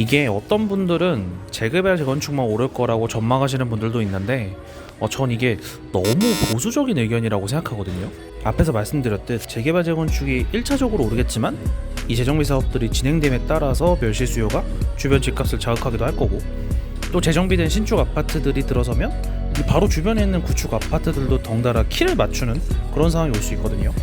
이게 어떤 분들은 재개발 재건축만 오를 거라고 전망하시는 분들도 있는데 전 이게 너무 보수적인 의견이라고 생각하거든요. 앞에서 말씀드렸듯 재개발 재건축이 1차적으로 오르겠지만 이 재정비 사업들이 진행됨에 따라서 멸실 수요가 주변 집값을 자극하기도 할 거고, 또 재정비된 신축 아파트들이 들어서면 이 바로 주변에 있는 구축 아파트들도 덩달아 키를 맞추는 그런 상황이 올 수 있거든요.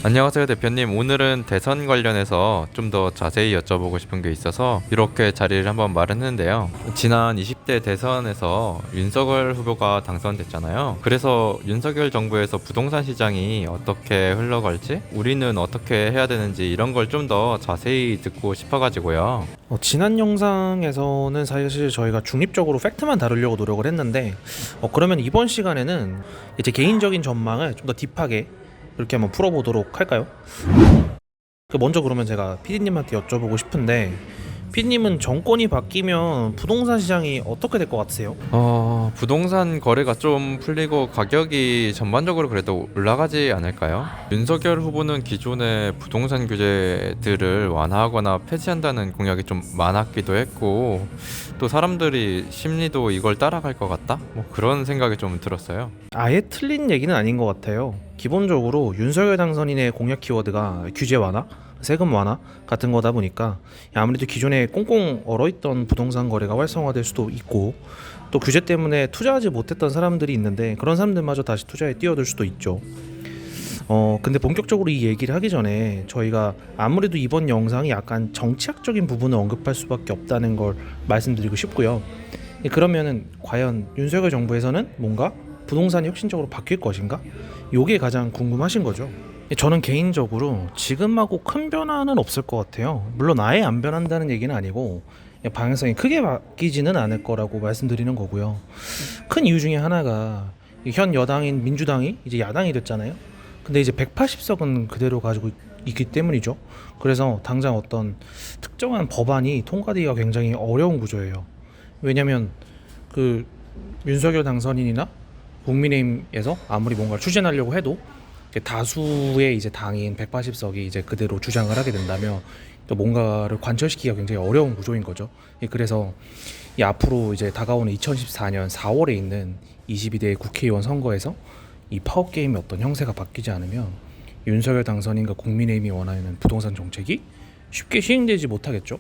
안녕하세요 대표님. 오늘은 대선 관련해서 좀 더 자세히 여쭤보고 싶은 게 있어서 이렇게 자리를 한번 마련했는데요. 지난 20대 대선에서 윤석열 후보가 당선됐잖아요. 그래서 윤석열 정부에서 부동산 시장이 어떻게 흘러갈지, 우리는 어떻게 해야 되는지 이런 걸 좀 더 자세히 듣고 싶어가지고요. 지난 영상에서는 사실 저희가 중립적으로 팩트만 다루려고 노력을 했는데 그러면 이번 시간에는 제 개인적인 전망을 좀 더 딥하게 이렇게 한번 풀어보도록 할까요? 먼저 그러면 제가 PD님한테 여쭤보고 싶은데, PD님은 정권이 바뀌면 부동산 시장이 어떻게 될 것 같으세요? 부동산 거래가 좀 풀리고 가격이 전반적으로 그래도 올라가지 않을까요? 윤석열 후보는 기존의 부동산 규제들을 완화하거나 폐지한다는 공약이 좀 많았기도 했고, 또 사람들이 심리도 이걸 따라갈 것 같다? 뭐 그런 생각이 좀 들었어요. 아예 틀린 얘기는 아닌 것 같아요. 기본적으로 윤석열 당선인의 공약 키워드가 규제 완화, 세금 완화 같은 거다 보니까 아무래도 기존에 꽁꽁 얼어있던 부동산 거래가 활성화될 수도 있고, 또 규제 때문에 투자하지 못했던 사람들이 있는데 그런 사람들마저 다시 투자에 뛰어들 수도 있죠. 근데 본격적으로 이 얘기를 하기 전에 저희가 아무래도 이번 영상이 약간 정치학적인 부분을 언급할 수밖에 없다는 걸 말씀드리고 싶고요. 그러면은 과연 윤석열 정부에서는 뭔가 부동산이 혁신적으로 바뀔 것인가? 요게 가장 궁금하신 거죠. 저는 개인적으로 지금하고 큰 변화는 없을 것 같아요. 물론 아예 안 변한다는 얘기는 아니고 방향성이 크게 바뀌지는 않을 거라고 말씀드리는 거고요. 큰 이유 중에 하나가 현 여당인 민주당이 이제 야당이 됐잖아요. 근데 이제 180석은 그대로 가지고 있기 때문이죠. 그래서 당장 어떤 특정한 법안이 통과되기가 굉장히 어려운 구조예요. 왜냐면 그 윤석열 당선인이나 국민의힘에서 아무리 뭔가를 추진하려고 해도 다수의 이제 당인 180석이 이제 그대로 주장을 하게 된다면 또 뭔가를 관철시키기가 굉장히 어려운 구조인 거죠. 그래서 이 앞으로 이제 다가오는 2014년 4월에 있는 22대 국회의원 선거에서 이 파워 게임의 어떤 형세가 바뀌지 않으면 윤석열 당선인과 국민의힘이 원하는 부동산 정책이 쉽게 시행되지 못하겠죠.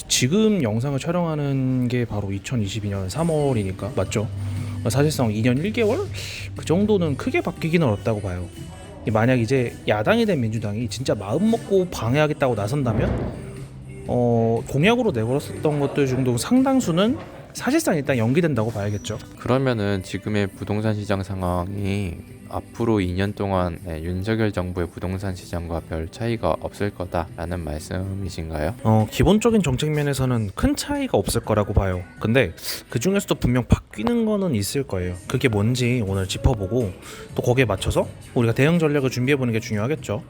지금 영상을 촬영하는 게 바로 2022년 3월이니까 맞죠? 사실상 2년 1개월 그 정도는 크게 바뀌기는 어렵다고 봐요. 만약 이제 야당이 된 민주당이 진짜 마음 먹고 방해하겠다고 나선다면 공약으로 내걸었었던 것들 중도 상당수는 사실상 일단 연기된다고 봐야겠죠. 그러면은 지금의 부동산 시장 상황이 앞으로 2년 동안 윤석열 정부의 부동산 시장과 별 차이가 없을 거다라는 말씀이신가요? 기본적인 정책 면에서는 큰 차이가 없을 거라고 봐요. 근데 그 중에서도 분명 바뀌는 거는 있을 거예요. 그게 뭔지 오늘 짚어보고 또 거기에 맞춰서 우리가 대응 전략을 준비해보는 게 중요하겠죠.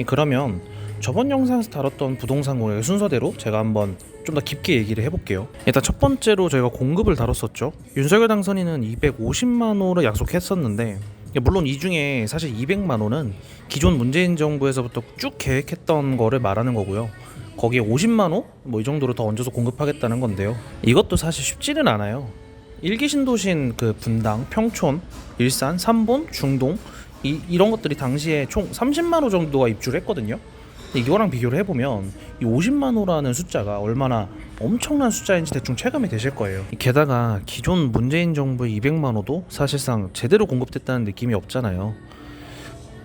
그러면 저번 영상에서 다뤘던 부동산 공약의 순서대로 제가 한번 좀 더 깊게 얘기를 해볼게요. 일단 첫 번째로 저희가 공급을 다뤘었죠. 윤석열 당선인은 250만 호를 약속했었는데 물론 이 중에 사실 200만 호는 기존 문재인 정부에서부터 쭉 계획했던 거를 말하는 거고요. 거기에 50만 호? 뭐 이 정도로 더 얹어서 공급하겠다는 건데요. 이것도 사실 쉽지는 않아요. 1기 신도시인 그 분당, 평촌, 일산, 삼본, 중동 이런 것들이 당시에 총 30만 호 정도가 입주를 했거든요. 이거랑 비교를 해보면 이 50만 호라는 숫자가 얼마나 엄청난 숫자인지 대충 체감이 되실 거예요. 게다가 기존 문재인 정부의 200만 호도 사실상 제대로 공급됐다는 느낌이 없잖아요.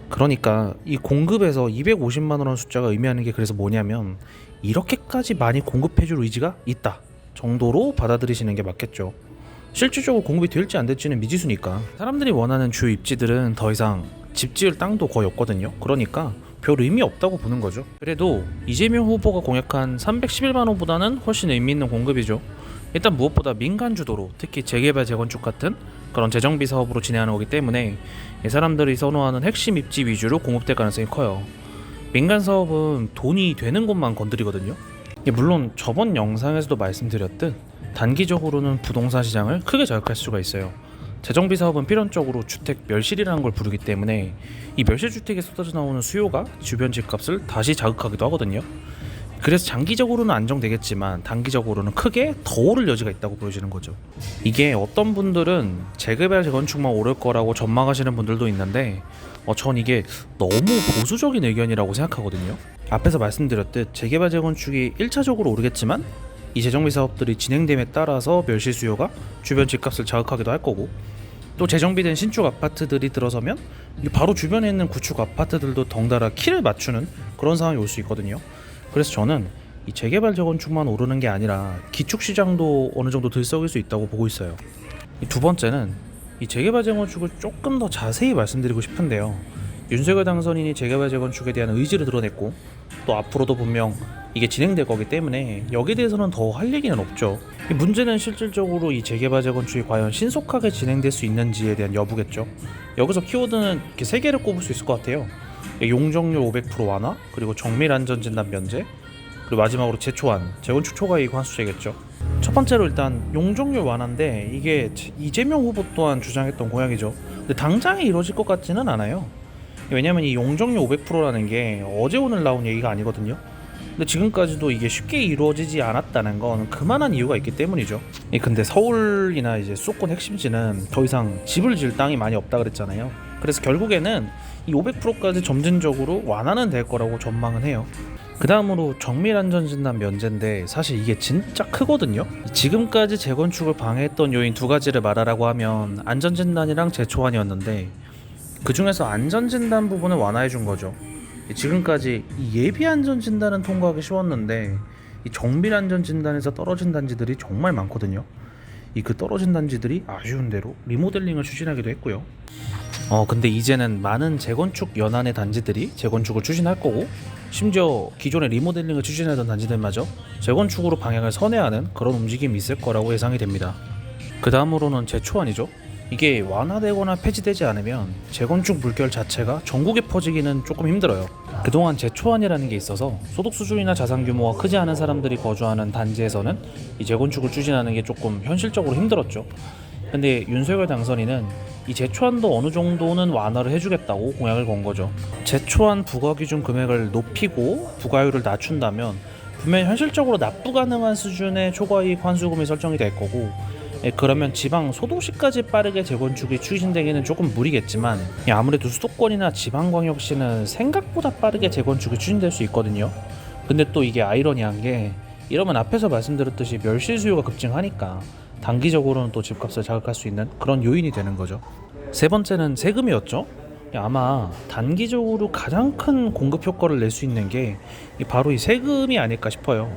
그러니까 이 공급에서 250만 호라는 숫자가 의미하는 게 그래서 뭐냐면 이렇게까지 많이 공급해줄 의지가 있다 정도로 받아들이시는 게 맞겠죠. 실질적으로 공급이 될지 안 될지는 미지수니까. 사람들이 원하는 주요 입지들은 더 이상 집 지을 땅도 거의 없거든요. 그러니까 별 의미 없다고 보는 거죠. 그래도 이재명 후보가 공약한 311만 호보다는 훨씬 의미 있는 공급이죠. 일단 무엇보다 민간 주도로 특히 재개발 재건축 같은 그런 재정비 사업으로 진행하는 거기 때문에 사람들이 선호하는 핵심 입지 위주로 공급될 가능성이 커요. 민간 사업은 돈이 되는 곳만 건드리거든요. 물론 저번 영상에서도 말씀드렸듯 단기적으로는 부동산 시장을 크게 자극할 수가 있어요. 재정비 사업은 필연적으로 주택 멸실이라는 걸 부르기 때문에 이 멸실 주택에 쏟아져 나오는 수요가 주변 집값을 다시 자극하기도 하거든요. 그래서 장기적으로는 안정되겠지만 단기적으로는 크게 더 오를 여지가 있다고 보여지는 거죠. 이게 어떤 분들은 재개발 재건축만 오를 거라고 전망하시는 분들도 있는데 전 이게 너무 보수적인 의견이라고 생각하거든요. 앞에서 말씀드렸듯 재개발 재건축이 1차적으로 오르겠지만 이 재정비 사업들이 진행됨에 따라서 멸실 수요가 주변 집값을 자극하기도 할 거고, 또 재정비된 신축 아파트들이 들어서면 바로 주변에 있는 구축 아파트들도 덩달아 키를 맞추는 그런 상황이 올 수 있거든요. 그래서 저는 이 재개발 재건축만 오르는 게 아니라 기축 시장도 어느 정도 들썩일 수 있다고 보고 있어요. 두 번째는 이 재개발 재건축을 조금 더 자세히 말씀드리고 싶은데요. 윤석열 당선인이 재개발 재건축에 대한 의지를 드러냈고 또 앞으로도 분명 이게 진행될 거기 때문에 여기에 대해서는 더 할 얘기는 없죠. 이 문제는 실질적으로 이 재개발 재건축이 과연 신속하게 진행될 수 있는지에 대한 여부겠죠. 여기서 키워드는 이렇게 세 개를 꼽을 수 있을 것 같아요. 용적률 500% 완화, 그리고 정밀 안전 진단 면제, 그리고 마지막으로 재초안, 재건축 초과이익 환수제겠죠. 첫 번째로 일단 용적률 완화인데 이게 이재명 후보 또한 주장했던 공약이죠. 근데 당장에 이루어질 것 같지는 않아요. 왜냐면 이 용적률 500%라는 게 어제 오늘 나온 얘기가 아니거든요. 근데 지금까지도 이게 쉽게 이루어지지 않았다는 건 그만한 이유가 있기 때문이죠. 근데 서울이나 이제 수도권 핵심지는 더 이상 집을 지을 땅이 많이 없다 그랬잖아요. 그래서 결국에는 이 500%까지 점진적으로 완화는 될 거라고 전망은 해요. 그 다음으로 정밀안전진단 면제인데 사실 이게 진짜 크거든요. 지금까지 재건축을 방해했던 요인 두 가지를 말하라고 하면 안전진단이랑 재초안이었는데 그 중에서 안전진단 부분을 완화해 준 거죠. 지금까지 이 예비안전진단은 통과하기 쉬웠는데 이 정밀안전진단에서 떨어진 단지들이 정말 많거든요. 그 떨어진 단지들이 아쉬운 대로 리모델링을 추진하기도 했고요. 근데 이제는 많은 재건축 연한의 단지들이 재건축을 추진할 거고, 심지어 기존의 리모델링을 추진하던 단지들마저 재건축으로 방향을 선회하는 그런 움직임이 있을 거라고 예상이 됩니다. 그 다음으로는 재초안이죠. 이게 완화되거나 폐지되지 않으면 재건축 물결 자체가 전국에 퍼지기는 조금 힘들어요. 그동안 재초안이라는 게 있어서 소득 수준이나 자산 규모가 크지 않은 사람들이 거주하는 단지에서는 이 재건축을 추진하는 게 조금 현실적으로 힘들었죠. 근데 윤석열 당선인은 이 재초안도 어느 정도는 완화를 해주겠다고 공약을 건 거죠. 재초안 부과 기준 금액을 높이고 부과율을 낮춘다면 분명히 현실적으로 납부 가능한 수준의 초과이익 환수금이 설정이 될 거고, 그러면 지방 소도시까지 빠르게 재건축이 추진되기는 조금 무리겠지만 아무래도 수도권이나 지방광역시는 생각보다 빠르게 재건축이 추진될 수 있거든요. 근데 또 이게 아이러니한 게 이러면 앞에서 말씀드렸듯이 멸실 수요가 급증하니까 단기적으로는 또 집값을 자극할 수 있는 그런 요인이 되는 거죠. 세 번째는 세금이었죠. 아마 단기적으로 가장 큰 공급 효과를 낼 수 있는 게 바로 이 세금이 아닐까 싶어요.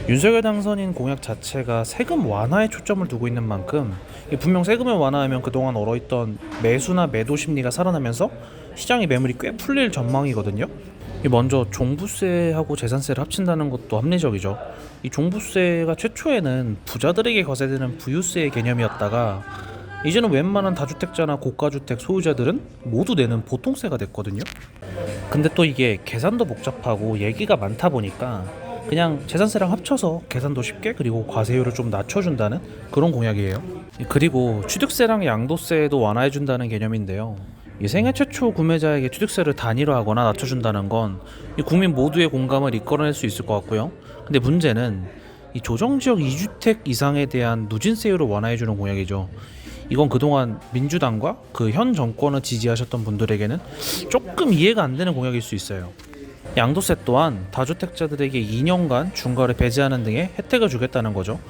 윤석열 당선인 공약 자체가 세금 완화에 초점을 두고 있는 만큼 분명 세금을 완화하면 그동안 얼어있던 매수나 매도 심리가 살아나면서 시장의 매물이 꽤 풀릴 전망이거든요. 먼저 종부세하고 재산세를 합친다는 것도 합리적이죠. 이 종부세가 최초에는 부자들에게 거세되는 부유세의 개념이었다가 이제는 웬만한 다주택자나 고가주택 소유자들은 모두 내는 보통세가 됐거든요. 근데 또 이게 계산도 복잡하고 얘기가 많다 보니까 그냥 재산세랑 합쳐서 계산도 쉽게, 그리고 과세율을 좀 낮춰준다는 그런 공약이에요. 그리고 취득세랑 양도세도 완화해준다는 개념인데요. 이 생애 최초 구매자에게 취득세를 단일화하거나 낮춰준다는 건 이 국민 모두의 공감을 이끌어낼 수 있을 것 같고요. 근데 문제는 이 조정지역 2주택 이상에 대한 누진세율을 완화해주는 공약이죠. 이건 그동안 민주당과 그 현 정권을 지지하셨던 분들에게는 조금 이해가 안 되는 공약일 수 있어요. 양도세 또한 다주택자들에게 2년간 중과를 배제하는 등의 혜택을 주겠다는 거죠.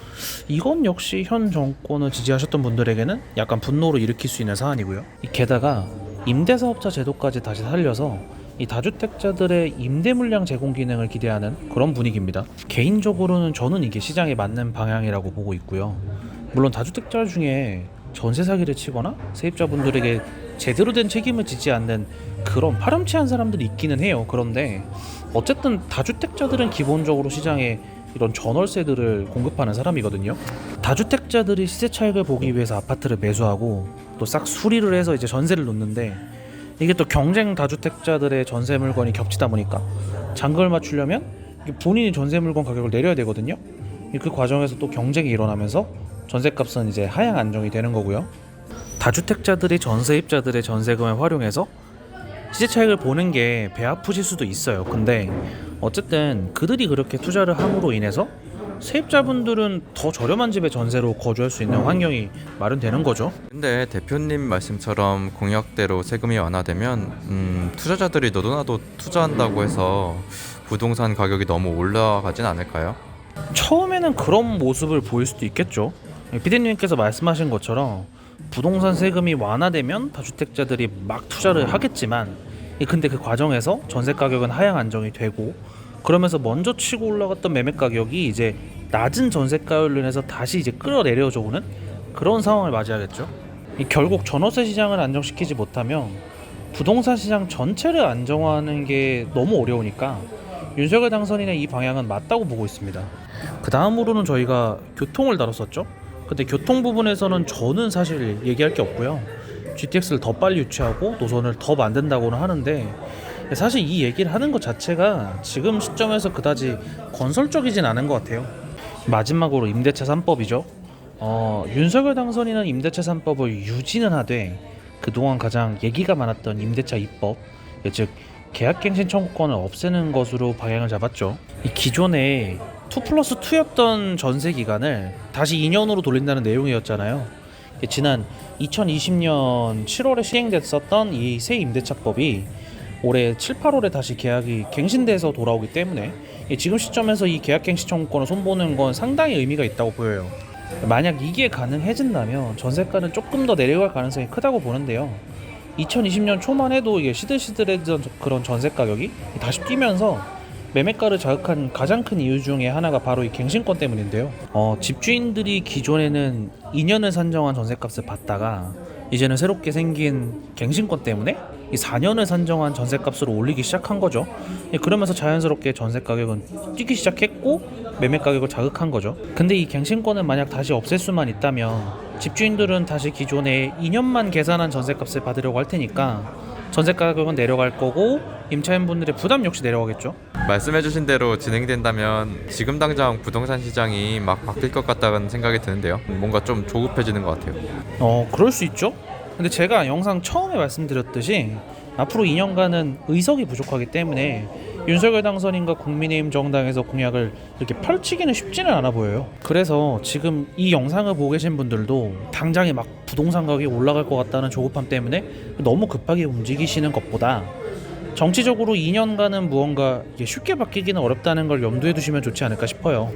이건 역시 현 정권을 지지하셨던 분들에게는 약간 분노를 일으킬 수 있는 사안이고요. 게다가 임대사업자 제도까지 다시 살려서 이 다주택자들의 임대 물량 제공 기능을 기대하는 그런 분위기입니다. 개인적으로는 저는 이게 시장에 맞는 방향이라고 보고 있고요. 물론 다주택자 중에 전세 사기를 치거나 세입자분들에게 제대로 된 책임을 지지 않는 그런 파렴치한 사람들이 있기는 해요. 그런데 어쨌든 다주택자들은 기본적으로 시장에 이런 전월세들을 공급하는 사람이거든요. 다주택자들이 시세 차익을 보기 위해서 아파트를 매수하고 또 싹 수리를 해서 이제 전세를 놓는데, 이게 또 경쟁 다주택자들의 전세 물건이 겹치다 보니까 장벽을 맞추려면 본인이 전세 물건 가격을 내려야 되거든요. 그 과정에서 또 경쟁이 일어나면서 전세값은 이제 하향 안정이 되는 거고요. 다주택자들이 전세입자들의 전세금을 활용해서 시세 차익을 보는 게 배 아프실 수도 있어요. 근데 어쨌든 그들이 그렇게 투자를 함으로 인해서 세입자분들은 더 저렴한 집에 전세로 거주할 수 있는 환경이 마련되는 거죠. 근데 대표님 말씀처럼 공약대로 세금이 완화되면 투자자들이 너도나도 투자한다고 해서 부동산 가격이 너무 올라가진 않을까요? 처음에는 그런 모습을 보일 수도 있겠죠. 피디님께서 말씀하신 것처럼 부동산 세금이 완화되면 다주택자들이 막 투자를 하겠지만, 근데 그 과정에서 전세 가격은 하향 안정이 되고, 그러면서 먼저 치고 올라갔던 매매 가격이 이제 낮은 전세가율로 인해서 다시 이제 끌어내려져 오는 그런 상황을 맞이하겠죠. 결국 전월세 시장을 안정시키지 못하면 부동산 시장 전체를 안정화하는 게 너무 어려우니까 윤석열 당선인의 이 방향은 맞다고 보고 있습니다. 그 다음으로는 저희가 교통을 다뤘었죠. 근데 교통 부분에서는 저는 사실 얘기할 게 없고요. GTX를 더 빨리 유치하고 노선을 더 만든다고는 하는데, 사실 이 얘기를 하는 것 자체가 지금 시점에서 그다지 건설적이진 않은 것 같아요. 마지막으로 임대차 3법이죠. 윤석열 당선인은 임대차 3법을 유지는 하되 그동안 가장 얘기가 많았던 임대차 2법, 즉 계약갱신 청구권을 없애는 것으로 방향을 잡았죠. 이 기존에 2+2였던 전세 기간을 다시 2년으로 돌린다는 내용이었잖아요. 지난 2020년 7월에 시행됐었던 이 새 임대차법이 올해 7, 8월에 다시 계약이 갱신돼서 돌아오기 때문에 지금 시점에서 이 계약갱신 청구권을 손보는 건 상당히 의미가 있다고 보여요. 만약 이게 가능해진다면 전세가는 조금 더 내려갈 가능성이 크다고 보는데요. 2020년 초만 해도 이게 시들시들했던 그런 전세 가격이 다시 뛰면서 매매가를 자극한 가장 큰 이유 중에 하나가 바로 이 갱신권 때문인데요. 집주인들이 기존에는 2년을 산정한 전세값을 받다가 이제는 새롭게 생긴 갱신권 때문에 이 4년을 산정한 전세값으로 올리기 시작한 거죠. 그러면서 자연스럽게 전세 가격은 뛰기 시작했고 매매 가격을 자극한 거죠. 근데 이 갱신권을 만약 다시 없앨 수만 있다면 집주인들은 다시 기존에 2년만 계산한 전세값을 받으려고 할 테니까 전세 가격은 내려갈 거고 임차인분들의 부담 역시 내려가겠죠. 말씀해주신 대로 진행된다면 지금 당장 부동산 시장이 막 바뀔 것 같다는 생각이 드는데요. 뭔가 좀 조급해지는 것 같아요. 그럴 수 있죠. 근데 제가 영상 처음에 말씀드렸듯이 앞으로 2년간은 의석이 부족하기 때문에 윤석열 당선인과 국민의힘 정당에서 공약을 이렇게 펼치기는 쉽지는 않아 보여요. 그래서 지금 이 영상을 보고 계신 분들도 당장에 막 부동산 가격이 올라갈 것 같다는 조급함 때문에 너무 급하게 움직이시는 것보다 정치적으로 2년간은 무언가 이게 쉽게 바뀌기는 어렵다는 걸 염두에 두시면 좋지 않을까 싶어요.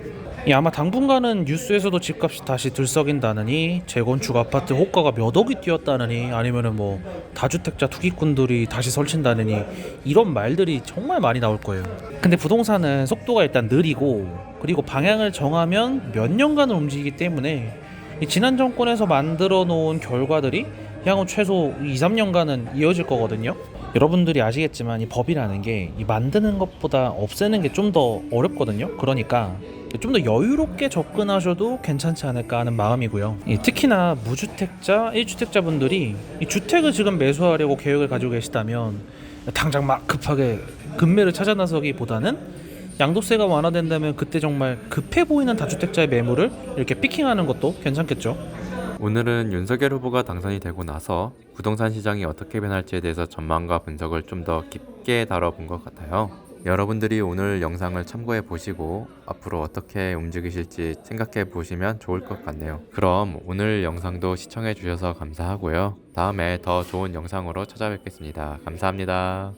아마 당분간은 뉴스에서도 집값이 다시 들썩인다느니, 재건축 아파트 호가가 몇 억이 뛰었다느니, 아니면은 뭐 다주택자 투기꾼들이 다시 설친다느니, 이런 말들이 정말 많이 나올 거예요. 근데 부동산은 속도가 일단 느리고, 그리고 방향을 정하면 몇 년간을 움직이기 때문에 이 지난 정권에서 만들어 놓은 결과들이 향후 최소 2, 3년간은 이어질 거거든요. 여러분들이 아시겠지만 이 법이라는 게 이 만드는 것보다 없애는 게 좀 더 어렵거든요. 그러니까 좀 더 여유롭게 접근하셔도 괜찮지 않을까 하는 마음이고요. 특히나 무주택자, 1주택자 분들이 이 주택을 지금 매수하려고 계획을 가지고 계시다면 당장 막 급하게 급매를 찾아 나서기보다는 양도세가 완화된다면 그때 정말 급해 보이는 다주택자의 매물을 이렇게 피킹하는 것도 괜찮겠죠. 오늘은 윤석열 후보가 당선이 되고 나서 부동산 시장이 어떻게 변할지에 대해서 전망과 분석을 좀 더 깊게 다뤄본 것 같아요. 여러분들이 오늘 영상을 참고해 보시고 앞으로 어떻게 움직이실지 생각해 보시면 좋을 것 같네요. 그럼 오늘 영상도 시청해 주셔서 감사하고요. 다음에 더 좋은 영상으로 찾아뵙겠습니다. 감사합니다.